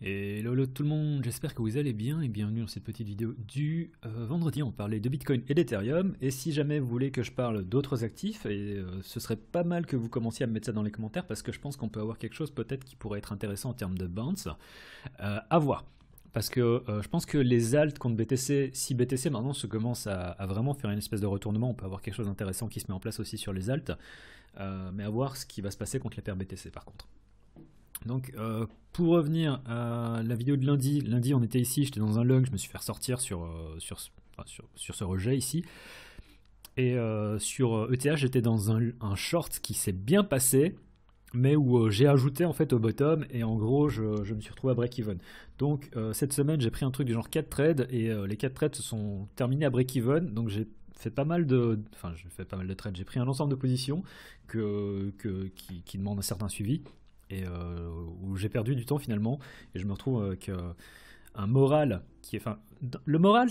Et lolo tout le monde, j'espère que vous allez bien et bienvenue dans cette petite vidéo du vendredi. On parlait de Bitcoin et d'Ethereum et si jamais vous voulez que je parle d'autres actifs, ce serait pas mal que vous commenciez à me mettre ça dans les commentaires parce que je pense qu'on peut avoir quelque chose peut-être qui pourrait être intéressant en termes de bounce à voir. Parce que je pense que les alts contre BTC, si BTC maintenant se commence à vraiment faire une espèce de retournement, on peut avoir quelque chose d'intéressant qui se met en place aussi sur les alts, mais à voir ce qui va se passer contre les paires BTC par contre. Donc pour revenir à la vidéo de lundi on était ici, j'étais dans un log, je me suis fait ressortir sur ce rejet ici. Et sur ETH j'étais dans un short qui s'est bien passé, mais où j'ai ajouté en fait au bottom et en gros je me suis retrouvé à break-even. Donc cette semaine j'ai pris un truc du genre 4 trades et les 4 trades se sont terminés à break-even. Donc j'ai fait pas mal de trades, j'ai pris un ensemble de positions qui demandent un certain suivi et où j'ai perdu du temps finalement et je me retrouve avec un moral qui est, le moral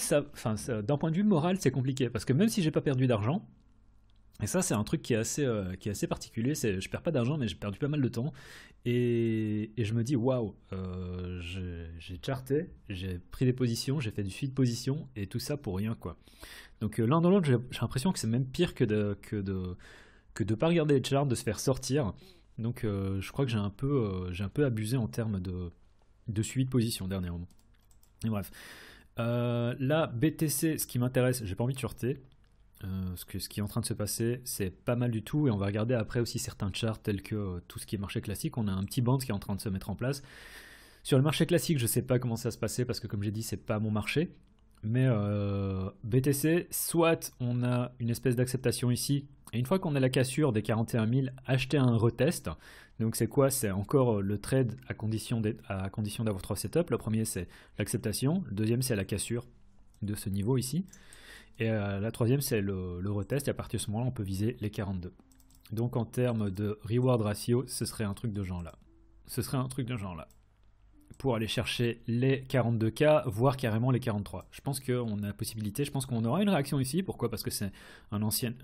d'un point de vue moral c'est compliqué parce que même si j'ai pas perdu d'argent, et ça c'est un truc qui est assez particulier, c'est je perds pas d'argent mais j'ai perdu pas mal de temps et je me dis waouh, j'ai charté, j'ai pris des positions, j'ai fait du suivi de position et tout ça pour rien quoi. Donc l'un dans l'autre j'ai l'impression que c'est même pire que de pas regarder les charts, de se faire sortir. Donc je crois que j'ai un peu abusé en termes de suivi de position dernièrement. Et bref. Là, BTC, ce qui m'intéresse, j'ai pas envie de shorter. Ce qui est en train de se passer, c'est pas mal du tout. Et on va regarder après aussi certains charts tels que tout ce qui est marché classique. On a un petit band qui est en train de se mettre en place. Sur le marché classique, je sais pas comment ça va se passer parce que comme j'ai dit, c'est pas mon marché. Mais BTC, soit on a une espèce d'acceptation ici, et une fois qu'on a la cassure des 41 000, acheter un retest. Donc c'est quoi? C'est encore le trade à condition d'avoir 3 setups. Le premier c'est l'acceptation, le deuxième c'est la cassure de ce niveau ici, et la troisième c'est le retest, et à partir de ce moment-là on peut viser les 42. Donc en termes de reward ratio, ce serait un truc de genre là. Pour aller chercher les 42K, voire carrément les 43. Je pense qu'on a la possibilité, je pense qu'on aura une réaction ici. Pourquoi? Parce que c'est une ancienne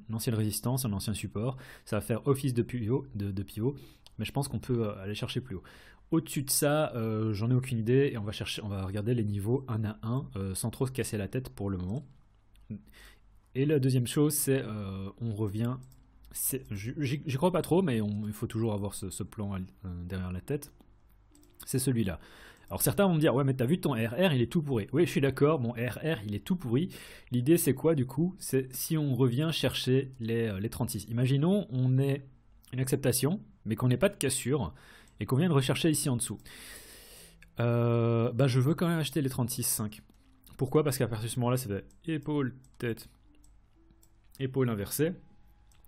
résistance, un ancien support. Ça va faire office de pivot, mais je pense qu'on peut aller chercher plus haut. Au-dessus de ça, j'en ai aucune idée et on va regarder les niveaux un à un sans trop se casser la tête pour le moment. Et la deuxième chose, c'est on revient. J'y crois pas trop, mais il faut toujours avoir ce plan derrière la tête. C'est celui-là. Alors certains vont me dire, ouais mais t'as vu ton RR il est tout pourri. Oui je suis d'accord, mon RR il est tout pourri. L'idée c'est quoi du coup? C'est si on revient chercher les 36. Imaginons on ait une acceptation, mais qu'on n'ait pas de cassure, et qu'on vient de rechercher ici en dessous. Je veux quand même acheter les 36,5. Pourquoi? Parce qu'à partir de ce moment-là, c'est épaule, tête, épaule inversée.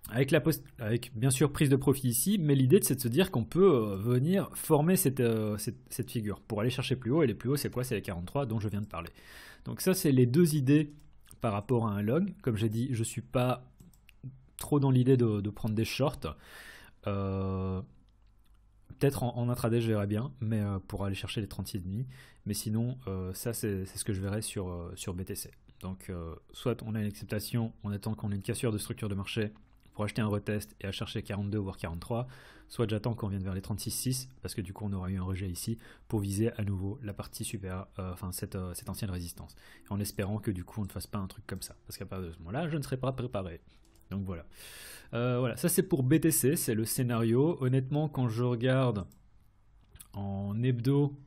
Avec bien sûr prise de profit ici, mais l'idée c'est de se dire qu'on peut venir former cette figure pour aller chercher plus haut, et les plus hauts c'est quoi? C'est les 43 dont je viens de parler. Donc ça c'est les deux idées par rapport à un log. Comme j'ai dit, je suis pas trop dans l'idée de prendre des shorts. Peut-être en intraday je verrai bien, mais pour aller chercher les 36,5. Mais sinon ça c'est ce que je verrai sur BTC. Donc soit on a une acceptation, on attend qu'on ait une cassure de structure de marché pour acheter un retest et à chercher 42 voire 43, soit j'attends qu'on vienne vers les 36,6 parce que du coup on aura eu un rejet ici pour viser à nouveau la partie supérieure, cette ancienne résistance, en espérant que du coup on ne fasse pas un truc comme ça, parce qu'à partir de ce moment-là je ne serai pas préparé. Donc voilà. Voilà, ça c'est pour BTC, c'est le scénario. Honnêtement, quand je regarde en hebdo,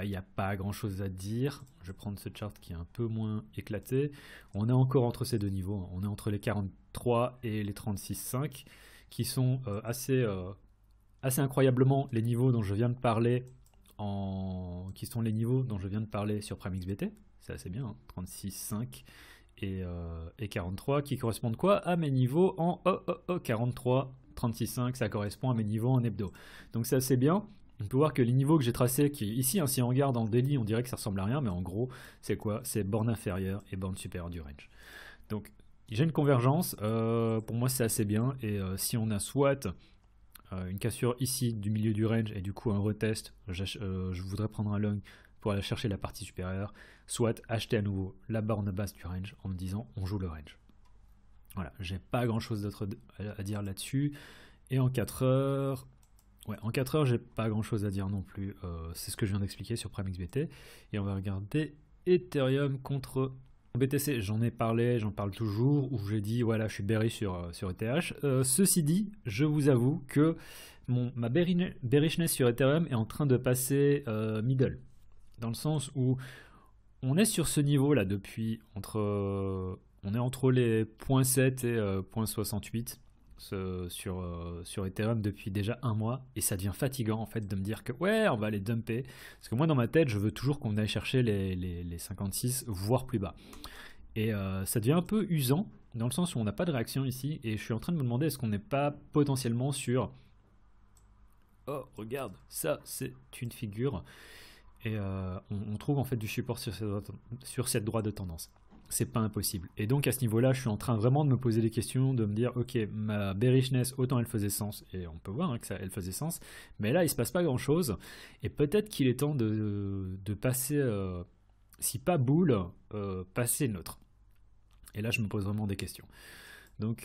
il n'y a pas grand chose à dire. Je vais prendre ce chart qui est un peu moins éclaté. On est encore entre ces deux niveaux. On est entre les 43 et les 36,5 qui sont assez incroyablement les niveaux dont je viens de parler qui sont les niveaux dont je viens de parler sur PrimeXBT. C'est assez bien, hein, 36,5 et 43 qui correspondent quoi à mes niveaux en 43, 36,5, ça correspond à mes niveaux en hebdo. Donc c'est assez bien. On peut voir que les niveaux que j'ai tracés, qui ici, hein, si on regarde en daily, on dirait que ça ressemble à rien, mais en gros, c'est quoi? C'est borne inférieure et borne supérieure du range. Donc, j'ai une convergence, pour moi c'est assez bien, et si on a soit une cassure ici du milieu du range, et du coup un retest, je voudrais prendre un long pour aller chercher la partie supérieure, soit acheter à nouveau la borne basse du range en me disant on joue le range. Voilà, j'ai pas grand chose d'autre à dire là-dessus, et en 4 heures... Ouais, en 4 heures, j'ai pas grand chose à dire non plus. C'est ce que je viens d'expliquer sur PrimeXBT. Et on va regarder Ethereum contre BTC. J'en ai parlé, j'en parle toujours, où j'ai dit voilà, je suis bearish sur ETH. Ceci dit, je vous avoue que ma bearishness sur Ethereum est en train de passer middle. Dans le sens où on est sur ce niveau là depuis on est entre les 0.7 et 0.68 sur Ethereum depuis déjà un mois et ça devient fatigant en fait de me dire que ouais on va aller dumper parce que moi dans ma tête je veux toujours qu'on aille chercher les 56 voire plus bas et ça devient un peu usant dans le sens où on n'a pas de réaction ici et je suis en train de me demander est-ce qu'on n'est pas potentiellement sur oh regarde ça c'est une figure et on trouve en fait du support sur cette droite de tendance. C'est pas impossible. Et donc à ce niveau-là, je suis en train vraiment de me poser des questions, de me dire, ok, ma bearishness, autant elle faisait sens, et on peut voir hein, que ça, elle faisait sens, mais là, il se passe pas grand-chose, et peut-être qu'il est temps de passer, si pas bull, passer neutre. Et là, je me pose vraiment des questions. Donc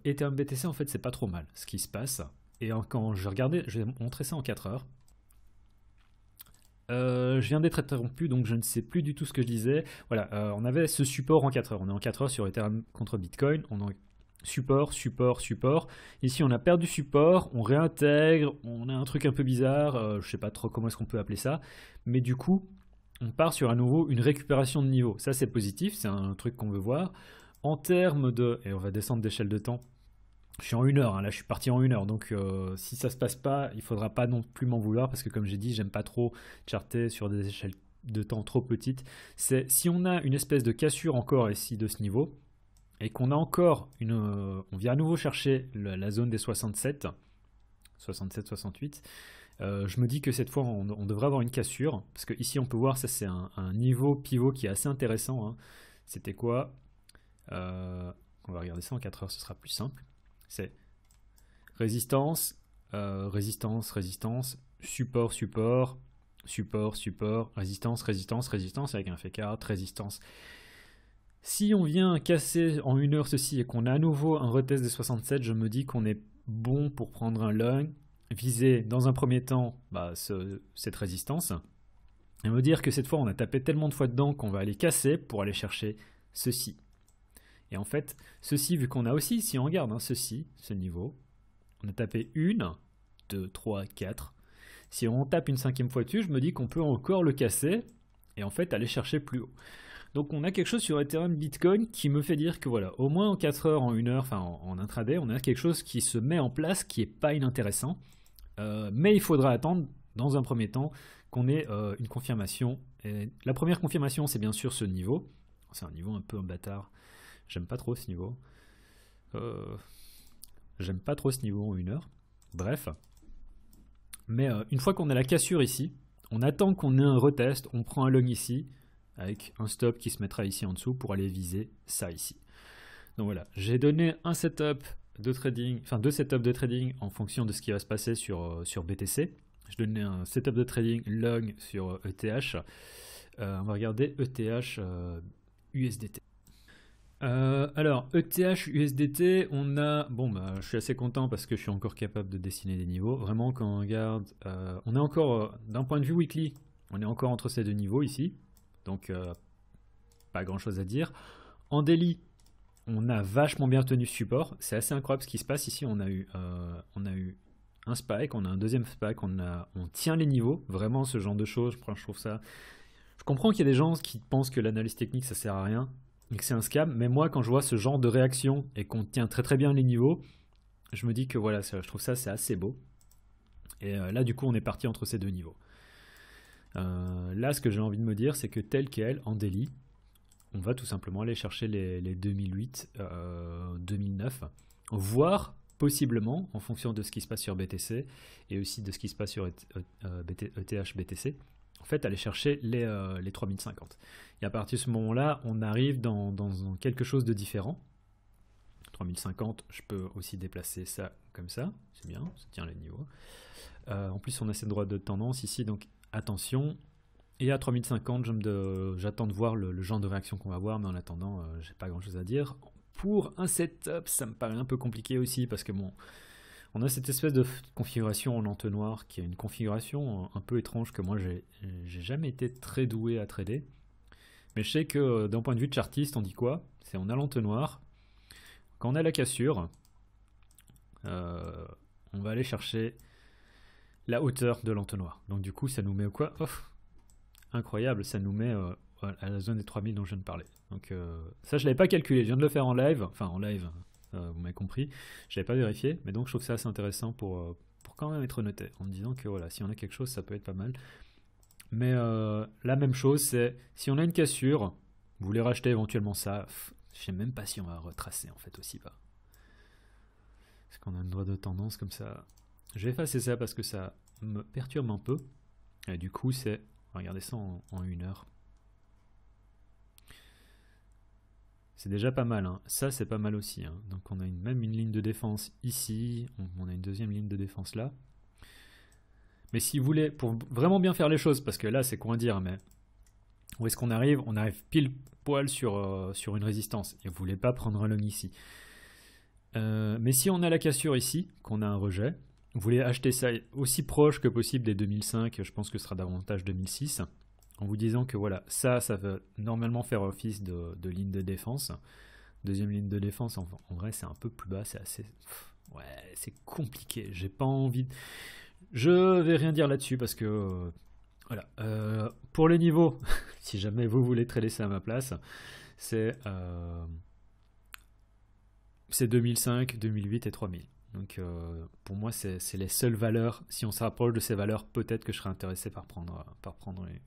Ethereum BTC, en fait, c'est pas trop mal ce qui se passe. Et quand je regardais, je vais montrer ça en 4 heures. Je viens d'être interrompu, donc je ne sais plus du tout ce que je disais. Voilà, on avait ce support en 4 heures. On est en 4 heures sur Ethereum contre Bitcoin. On a support, support, support. Ici, on a perdu support, on réintègre, on a un truc un peu bizarre. Je sais pas trop comment est-ce qu'on peut appeler ça. Mais du coup, on part sur à nouveau une récupération de niveau. Ça, c'est positif, c'est un truc qu'on veut voir. En termes de... Et on va descendre d'échelle de temps. Je suis en 1 heure, hein, là je suis parti en 1 heure, donc si ça se passe pas, il faudra pas non plus m'en vouloir parce que comme j'ai dit, j'aime pas trop charter sur des échelles de temps trop petites. C'est si on a une espèce de cassure encore ici de ce niveau et qu'on a encore on vient à nouveau chercher la zone des 67, 68. Je me dis que cette fois on devrait avoir une cassure parce que ici on peut voir ça c'est un niveau pivot qui est assez intéressant. Hein. C'était quoi On va regarder ça en 4 heures, ce sera plus simple. C'est résistance, résistance, résistance, support, support, support, support, résistance, résistance, résistance avec un F4, résistance. Si on vient casser en 1 heure ceci et qu'on a à nouveau un retest des 67, je me dis qu'on est bon pour prendre un long, viser dans un premier temps cette résistance, et me dire que cette fois on a tapé tellement de fois dedans qu'on va aller casser pour aller chercher ceci. Et en fait, ceci, vu qu'on a aussi, si on regarde hein, ceci, ce niveau, on a tapé 1, 2, 3, 4. Si on tape une 5e fois dessus, je me dis qu'on peut encore le casser et en fait aller chercher plus haut. Donc on a quelque chose sur Ethereum Bitcoin qui me fait dire que voilà, au moins en 4 heures, en 1 heure, enfin en intraday, on a quelque chose qui se met en place qui n'est pas inintéressant. Mais il faudra attendre, dans un premier temps, qu'on ait une confirmation. Et la première confirmation, c'est bien sûr ce niveau. C'est un niveau un peu un bâtard. J'aime pas trop ce niveau. J'aime pas trop ce niveau en 1 heure. Bref. Mais une fois qu'on a la cassure ici, on attend qu'on ait un retest, on prend un long ici, avec un stop qui se mettra ici en dessous pour aller viser ça ici. Donc voilà, j'ai donné un setup de trading, enfin 2 setups de trading en fonction de ce qui va se passer sur BTC. Je donnais un setup de trading long sur ETH. On va regarder ETH USDT. Alors, ETH, USDT, on a... Bon, je suis assez content parce que je suis encore capable de dessiner des niveaux. Vraiment, quand on regarde... on est encore, d'un point de vue weekly, on est encore entre ces deux niveaux ici. Donc, pas grand-chose à dire. En daily, on a vachement bien tenu support. C'est assez incroyable ce qui se passe ici. On a eu un spike, on a un deuxième spike, on tient les niveaux. Vraiment, ce genre de choses, je trouve ça... Je comprends qu'il y a des gens qui pensent que l'analyse technique, ça sert à rien. Et que c'est un scam, mais moi quand je vois ce genre de réaction et qu'on tient très très bien les niveaux, je me dis que voilà, je trouve ça c'est assez beau. Et là du coup on est parti entre ces deux niveaux. Là ce que j'ai envie de me dire c'est que tel quel en daily, on va tout simplement aller chercher les 2008, 2009, voire possiblement en fonction de ce qui se passe sur BTC et aussi de ce qui se passe sur ETH BTC, en fait aller chercher les 3050. Et à partir de ce moment-là, on arrive dans quelque chose de différent. 3050, je peux aussi déplacer ça comme ça, c'est bien, ça tient les niveaux. En plus, on a cette droite de tendance ici, donc attention. Et à 3050, j'attends de voir le genre de réaction qu'on va avoir, mais en attendant, j'ai pas grand-chose à dire. Pour un setup, ça me paraît un peu compliqué aussi, parce que bon, On a cette espèce de configuration en entonnoir qui est une configuration un peu étrange que moi j'ai jamais été très doué à trader. Mais je sais que d'un point de vue de chartiste, on dit quoi? C'est on a l'entonnoir. Quand on a la cassure, on va aller chercher la hauteur de l'entonnoir. Donc du coup, ça nous met au quoi? Oh, incroyable, ça nous met à la zone des 3000 dont je viens de parler. Donc ça, je l'avais pas calculé. Je viens de le faire en live. Enfin, en live, vous m'avez compris. Je l'avais pas vérifié. Mais donc, je trouve ça assez intéressant pour quand même être noté. En me disant que voilà, si on a quelque chose, ça peut être pas mal. Mais la même chose, c'est si on a une cassure, vous voulez racheter éventuellement ça. Je sais même pas si on va retracer en fait aussi bas. Parce qu'on a une droite de tendance comme ça. Je vais effacer ça parce que ça me perturbe un peu. Et du coup, c'est... Regardez ça en 1 heure. C'est déjà pas mal. Hein. Ça, c'est pas mal aussi. Hein. Donc, on a même une ligne de défense ici. On a une deuxième ligne de défense là. Mais si vous voulez, pour vraiment bien faire les choses, parce que là, c'est quoi dire, mais où est-ce qu'on arrive? On arrive pile poil sur une résistance. Et vous voulez pas prendre un long ici. Mais si on a la cassure ici, qu'on a un rejet, vous voulez acheter ça aussi proche que possible des 2005, je pense que ce sera davantage 2006, en vous disant que voilà, ça va normalement faire office de ligne de défense. Deuxième ligne de défense, en vrai, c'est un peu plus bas, c'est assez... Ouais, c'est compliqué, j'ai pas envie... Je vais rien dire là-dessus parce que... voilà. Pour les niveaux, si jamais vous voulez trader ça à ma place, c'est 2005, 2008 et 3000. Donc pour moi, c'est les seules valeurs. Si on se rapproche de ces valeurs, peut-être que je serais intéressé par prendre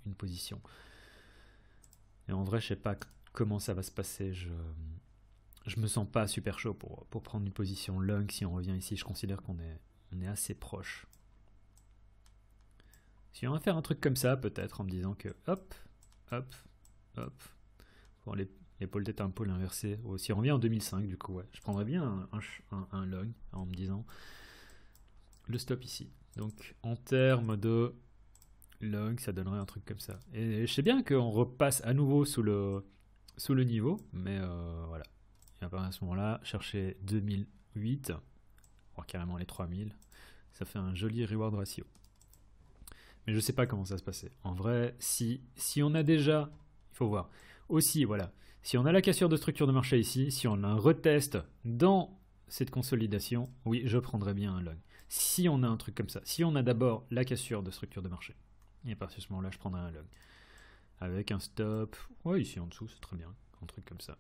une position. Et en vrai, je sais pas comment ça va se passer. Je me sens pas super chaud pour prendre une position long. Si on revient ici, je considère qu'on est assez proche. Si on va faire un truc comme ça, peut-être en me disant que hop, hop, hop. Bon, l'épaule tête à un pôle inversé. Oh, si on revient en 2005, du coup, ouais, je prendrais bien un long en me disant le stop ici. Donc, en termes de long, ça donnerait un truc comme ça. Et je sais bien qu'on repasse à nouveau sous le niveau, mais voilà. Et à ce moment-là, chercher 2008, voire carrément les 3000, ça fait un joli reward ratio. Mais je sais pas comment ça se passait. En vrai, si on a déjà, il faut voir. Aussi, voilà, si on a la cassure de structure de marché ici, si on a un retest dans cette consolidation, oui, je prendrais bien un long. Si on a un truc comme ça, si on a d'abord la cassure de structure de marché, et à partir de ce moment-là, je prendrais un long. Avec un stop, ouais, ici en dessous, c'est très bien, un truc comme ça.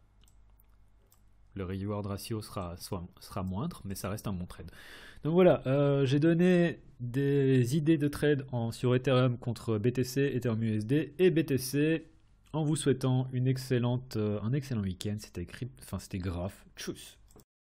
Le reward ratio sera moindre, mais ça reste un bon trade. Donc voilà, j'ai donné des idées de trade sur Ethereum contre BTC, Ethereum USD et BTC en vous souhaitant un excellent week-end. C'était Graph. Tchuss.